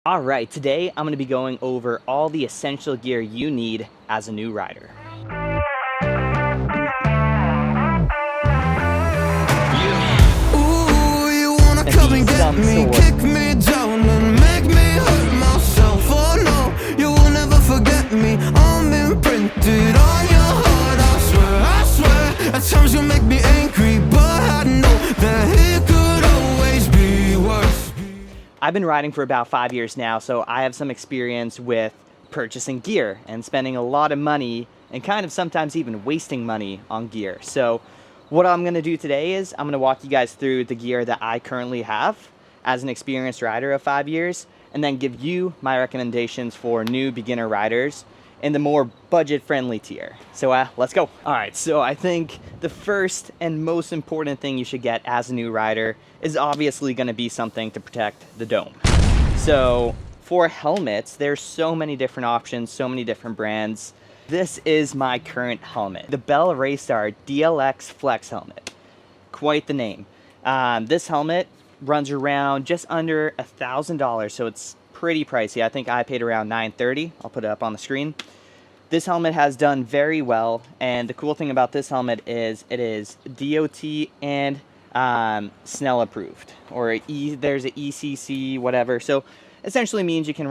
Alright, today I'm going to be going over all the essential gear you need as a new rider. Ooh, you wanna come and get me, kick me down and make me hurt myself. Oh no, you will never forget me. I'm imprinted on your heart, I swear. At times you make me angry, but I know that it could always be worse. I've been riding for about 5 years now, so I have some experience with purchasing gear and spending a lot of money and kind of sometimes even wasting money on gear. So what I'm going to do today is I'm going to walk you guys through the gear that I currently have as an experienced rider of 5 years, and then give you my recommendations for new beginner riders in the more budget-friendly tier. So let's go. All right, so I think the first and most important thing you should get as a new rider is obviously going to be something to protect the dome. So for helmets, there's so many different options, so many different brands. This is my current helmet, the Bell Raystar DLX Flex helmet. Quite the name. This helmet runs around just under $1,000, so it's pretty pricey. I think I paid around $930. I'll put it up on the screen. This helmet has done very well, and the cool thing about this helmet is it is DOT and Snell approved, or there's an ECC, whatever. So essentially means you can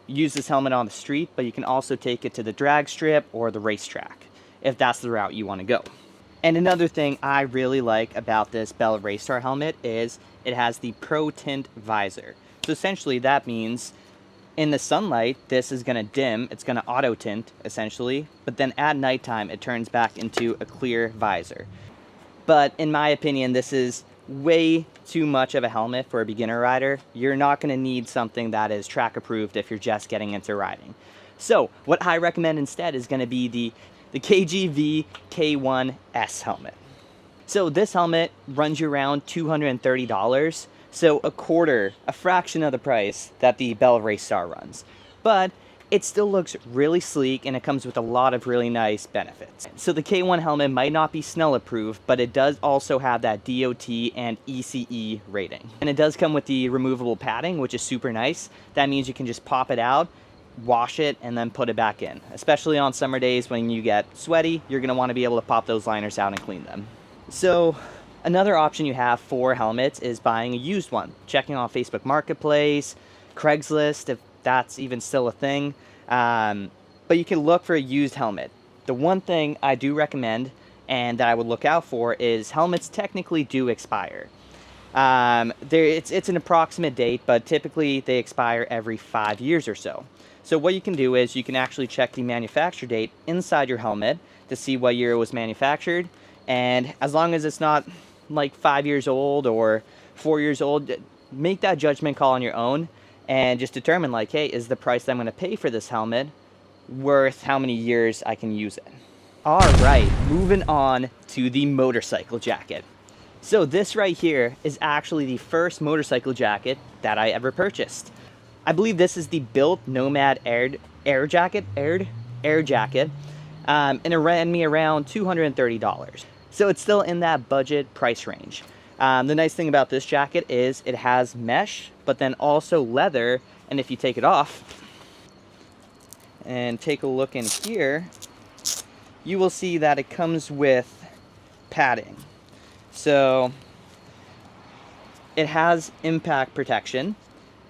use this helmet on the street, but you can also take it to the drag strip or the racetrack if that's the route you want to go. And another thing I really like about this Bell Raystar helmet is it has the Pro Tint visor. So essentially that means in the sunlight, this is going to dim, it's going to auto tint essentially, but then at nighttime it turns back into a clear visor. But in my opinion, this is way too much of a helmet for a beginner rider. You're not going to need something that is track approved if you're just getting into riding. So what I recommend instead is going to be the KGV K1S helmet. So this helmet runs you around $230, so a fraction of the price that the Bell Raystar runs. But it still looks really sleek, and it comes with a lot of really nice benefits. So the K1 helmet might not be Snell approved, but it does also have that DOT and ECE rating. And it does come with the removable padding, which is super nice. That means you can just pop it out, wash it, and then put it back in. Especially on summer days when you get sweaty, you're going to want to be able to pop those liners out and clean them. So another option you have for helmets is buying a used one. Checking on Facebook Marketplace, Craigslist, if that's even still a thing. But you can look for a used helmet. The one thing I do recommend and that I would look out for is helmets technically do expire. It's an approximate date, but typically they expire every 5 years or so. So what you can do is you can actually check the manufacture date inside your helmet to see what year it was manufactured. And as long as it's not like 5 years old or 4 years old, make that judgment call on your own and just determine, like, hey, is the price that I'm going to pay for this helmet worth how many years I can use it? All right, moving on to the motorcycle jacket. So this right here is actually the first motorcycle jacket that I ever purchased. I believe this is the Built Nomad Air Jacket, and it ran me around $230. So it's still in that budget price range. The nice thing about this jacket is it has mesh, but then also leather, and if you take it off and take a look in here, you will see that it comes with padding. So it has impact protection,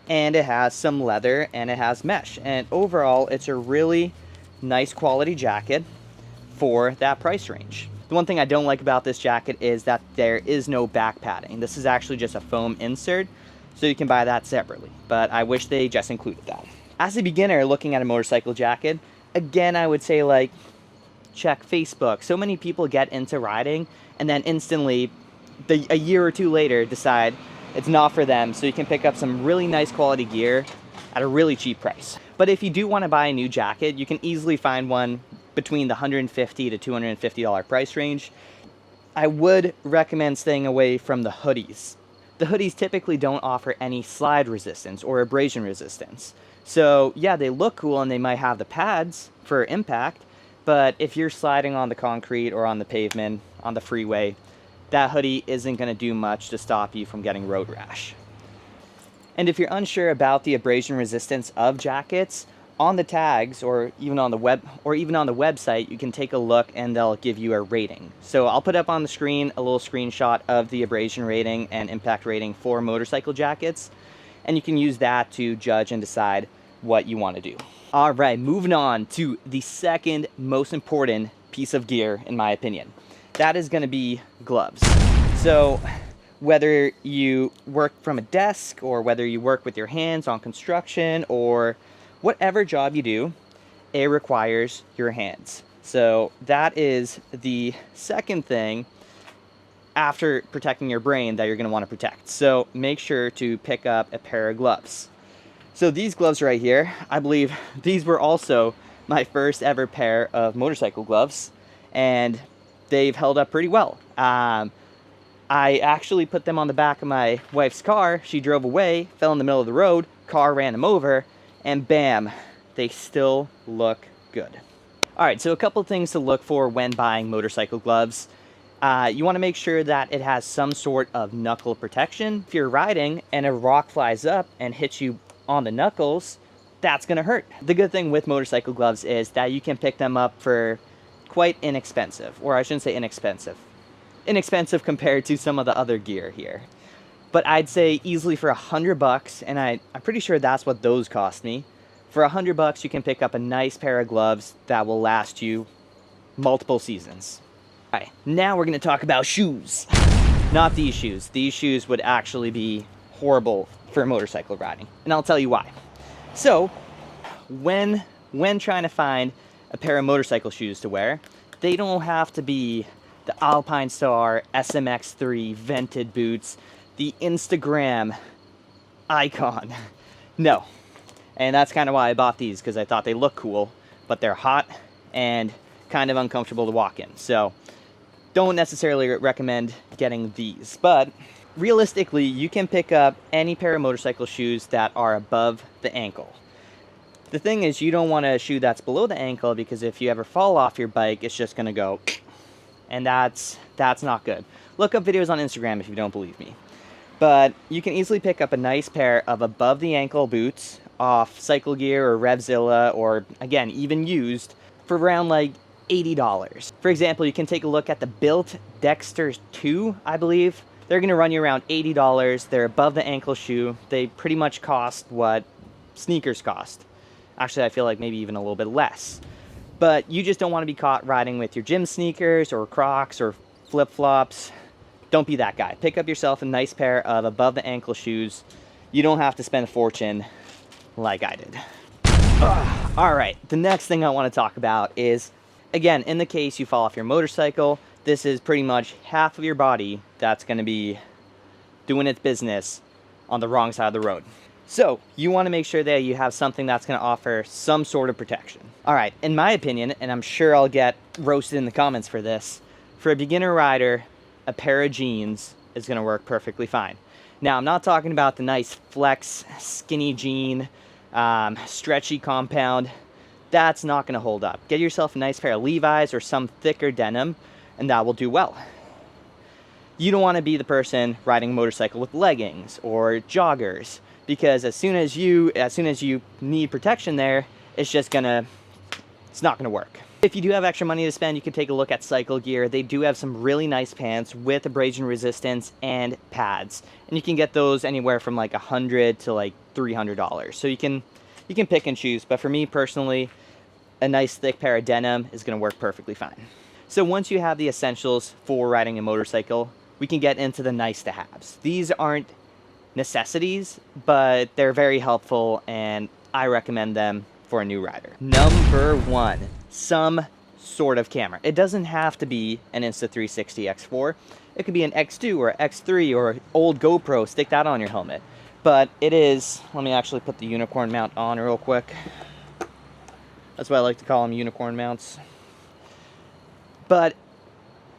and it has some leather, and it has mesh, and overall it's a really nice quality jacket for that price range. The one thing I don't like about this jacket is that there is no back padding. This is actually just a foam insert, so you can buy that separately, but I wish they just included that. As a beginner looking at a motorcycle jacket, again, I would say, like, check Facebook. So many people get into riding and then instantly, a year or two later, decide it's not for them, so you can pick up some really nice quality gear at a really cheap price. But if you do want to buy a new jacket, you can easily find one between the $150 to $250 price range. I would recommend staying away from the hoodies. The hoodies typically don't offer any slide resistance or abrasion resistance. So yeah, they look cool and they might have the pads for impact, but if you're sliding on the concrete or on the pavement, on the freeway, that hoodie isn't going to do much to stop you from getting road rash. And if you're unsure about the abrasion resistance of jackets, on the tags or even on the website, you can take a look and they'll give you a rating. So I'll put up on the screen a little screenshot of the abrasion rating and impact rating for motorcycle jackets, and you can use that to judge and decide what you want to do. All right, moving on to the second most important piece of gear, in my opinion. That is going to be gloves. So whether you work from a desk or whether you work with your hands on construction or whatever job you do, it requires your hands. So that is the second thing after protecting your brain that you're going to want to protect. So make sure to pick up a pair of gloves. So these gloves right here, I believe these were also my first ever pair of motorcycle gloves, and they've held up pretty well. I actually put them on the back of my wife's car. She drove away, fell in the middle of the road, car ran them over, and bam, they still look good. All right, so a couple things to look for when buying motorcycle gloves. You want to make sure that it has some sort of knuckle protection. If you're riding and a rock flies up and hits you on the knuckles, that's gonna hurt. The good thing with motorcycle gloves is that you can pick them up for quite inexpensive, or I shouldn't say inexpensive. Inexpensive compared to some of the other gear here. But I'd say easily for $100, and I'm pretty sure that's what those cost me. For $100, you can pick up a nice pair of gloves that will last you multiple seasons. All right, now we're gonna talk about shoes. Not these shoes. These shoes would actually be horrible for motorcycle riding, and I'll tell you why. So, when trying to find a pair of motorcycle shoes to wear, they don't have to be the Alpine Star SMX3 vented boots, the Instagram icon. No. And that's kind of why I bought these, because I thought they look cool, but they're hot and kind of uncomfortable to walk in. So don't necessarily recommend getting these, but realistically, you can pick up any pair of motorcycle shoes that are above the ankle. The thing is, you don't want a shoe that's below the ankle, because if you ever fall off your bike, it's just gonna go, and that's not good. Look up videos on Instagram if you don't believe me. But you can easily pick up a nice pair of above the ankle boots off Cycle Gear or Revzilla, or again, even used, for around like $80. For example, you can take a look at the Built Dexter 2, I believe. They're gonna run you around $80. They're above the ankle shoe. They pretty much cost what sneakers cost. Actually, I feel like maybe even a little bit less. But you just don't want to be caught riding with your gym sneakers or Crocs or flip-flops. Don't be that guy. Pick up yourself a nice pair of above the ankle shoes. You don't have to spend a fortune like I did. All right, the next thing I want to talk about is, again, in the case you fall off your motorcycle, this is pretty much half of your body that's going to be doing its business on the wrong side of the road. So you want to make sure that you have something that's going to offer some sort of protection. All right, in my opinion, and I'm sure I'll get roasted in the comments for this, for a beginner rider, a pair of jeans is going to work perfectly fine. Now, I'm not talking about the nice flex skinny jean, stretchy compound. That's not going to hold up. Get yourself a nice pair of Levi's or some thicker denim, and that will do well. You don't want to be the person riding a motorcycle with leggings or joggers, because as soon as you need protection there, it's not gonna work. If you do have extra money to spend, you can take a look at Cycle Gear. They do have some really nice pants with abrasion resistance and pads, and you can get those anywhere from like $100 to like $300. So you can pick and choose. But for me personally, a nice thick pair of denim is gonna work perfectly fine. So once you have the essentials for riding a motorcycle, we can get into the nice to haves. These aren't necessities, but they're very helpful, and I recommend them for a new rider. Number one, some sort of camera. It doesn't have to be an Insta360 X4. It could be an X2 or X3 or old GoPro. Stick that on your helmet. But it is, let me actually put the unicorn mount on real quick. That's why I like to call them unicorn mounts. But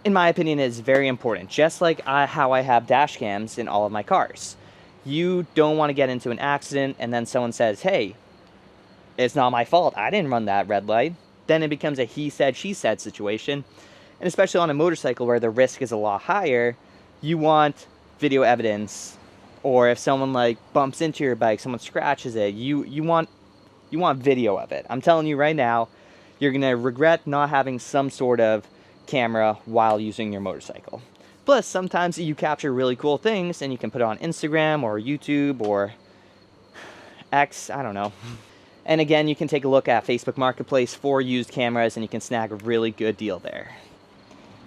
in my opinion, it is very important. Just like how I have dash cams in all of my cars. You don't want to get into an accident and then someone says, hey, it's not my fault, I didn't run that red light. Then it becomes a he said, she said situation. And especially on a motorcycle where the risk is a lot higher, you want video evidence Or if someone like bumps into your bike, someone scratches it, you want video of it. I'm telling you right now, you're gonna regret not having some sort of camera while using your motorcycle. Plus, sometimes you capture really cool things and you can put it on Instagram or YouTube or X, I don't know. And again, you can take a look at Facebook Marketplace for used cameras and you can snag a really good deal there.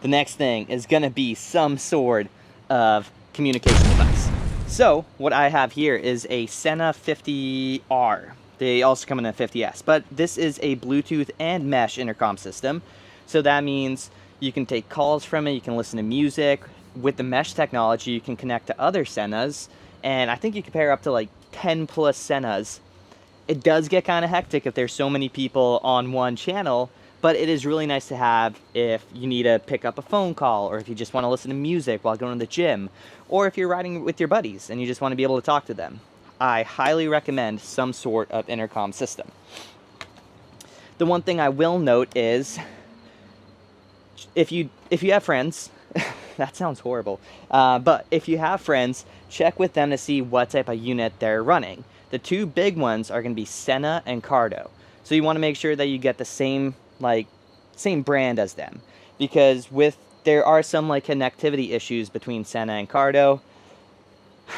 The next thing is gonna be some sort of communication device. So what I have here is a Sena 50R. They also come in a 50S, but this is a Bluetooth and mesh intercom system. So that means you can take calls from it, you can listen to music. With the mesh technology, you can connect to other Senas, and I think you can pair up to like 10 plus Senas. It does get kind of hectic if there's so many people on one channel, but it is really nice to have if you need to pick up a phone call, or if you just want to listen to music while going to the gym, or if you're riding with your buddies and you just want to be able to talk to them. I highly recommend some sort of intercom system. The one thing I will note is if you have friends, that sounds horrible, but if you have friends, check with them to see what type of unit they're running. The two big ones are going to be Sena and Cardo. So you want to make sure that you get the same brand as them, because there are some like connectivity issues between Sena and Cardo.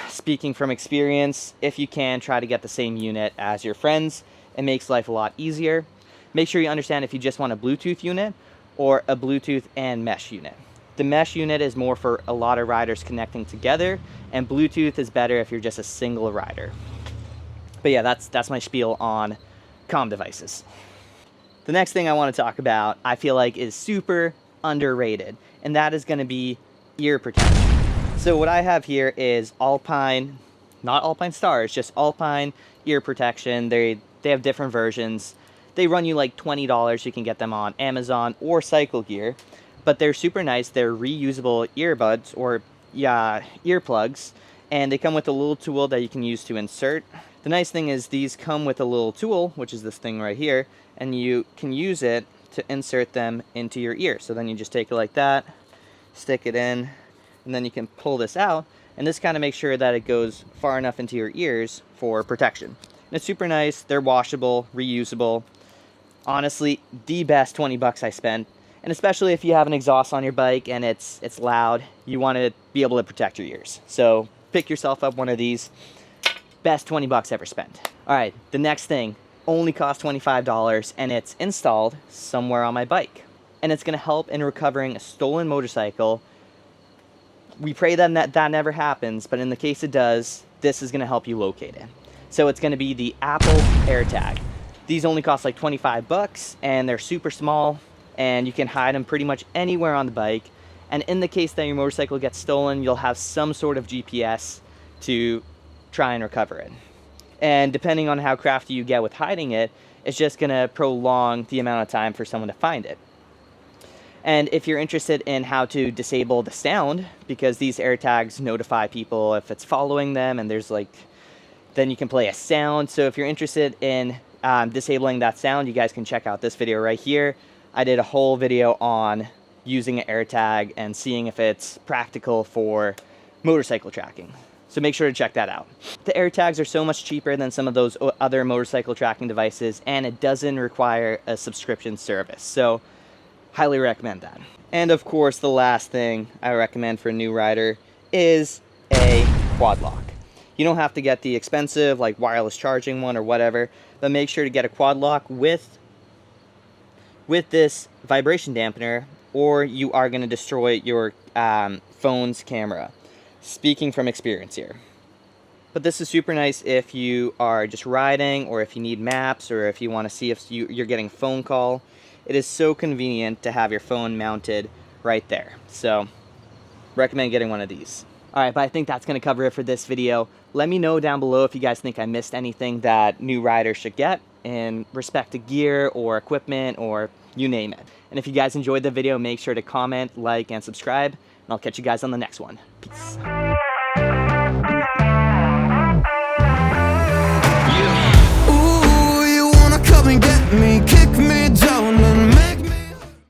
Speaking from experience, if you can, try to get the same unit as your friends. It makes life a lot easier. Make sure you understand if you just want a Bluetooth unit or a Bluetooth and mesh unit. The mesh unit is more for a lot of riders connecting together, and Bluetooth is better if you're just a single rider. But yeah, that's my spiel on comm devices. The next thing I want to talk about, I feel like, is super underrated, and that is going to be ear protection. So what I have here is Alpine, not Alpine Stars, just Alpine ear protection. They have different versions. They run you like $20. You can get them on Amazon or Cycle Gear, but they're super nice. They're reusable earbuds or earplugs, and they come with a little tool that you can use to insert. The nice thing is these come with a little tool, which is this thing right here, and you can use it to insert them into your ear. So then you just take it like that, stick it in, and then you can pull this out, and this kind of makes sure that it goes far enough into your ears for protection. And it's super nice. They're washable, reusable. Honestly, the best 20 bucks I spent. And especially if you have an exhaust on your bike and it's loud, you want to be able to protect your ears. So pick yourself up one of these. Best 20 bucks ever spent. All right, the next thing only costs $25, and it's installed somewhere on my bike. And it's gonna help in recovering a stolen motorcycle. We pray that never happens, but in the case it does, this is gonna help you locate it. So it's gonna be the Apple AirTag. These only cost like 25 bucks, and they're super small, and you can hide them pretty much anywhere on the bike. And in the case that your motorcycle gets stolen, you'll have some sort of GPS to try and recover it. And depending on how crafty you get with hiding it, it's just gonna prolong the amount of time for someone to find it. And if you're interested in how to disable the sound, because these AirTags notify people if it's following them, and then you can play a sound. So if you're interested in disabling that sound, you guys can check out this video right here. I did a whole video on using an AirTag and seeing if it's practical for motorcycle tracking. So make sure to check that out. The AirTags are so much cheaper than some of those other motorcycle tracking devices, and it doesn't require a subscription service. So highly recommend that. And of course, the last thing I recommend for a new rider is a quad lock. You don't have to get the expensive like wireless charging one or whatever, but make sure to get a quad lock with this vibration dampener, or you are going to destroy your phone's camera. Speaking from experience here. But this is super nice if you are just riding, or if you need maps, or if you want to see if you're getting a phone call. It is so convenient to have your phone mounted right there. So recommend getting one of these. Alright, but I think that's going to cover it for this video. Let me know down below if you guys think I missed anything that new riders should get in respect to gear or equipment or you name it. And if you guys enjoyed the video, make sure to comment, like, and subscribe. And I'll catch you guys on the next one. Peace. Ooh, you wanna come and get me?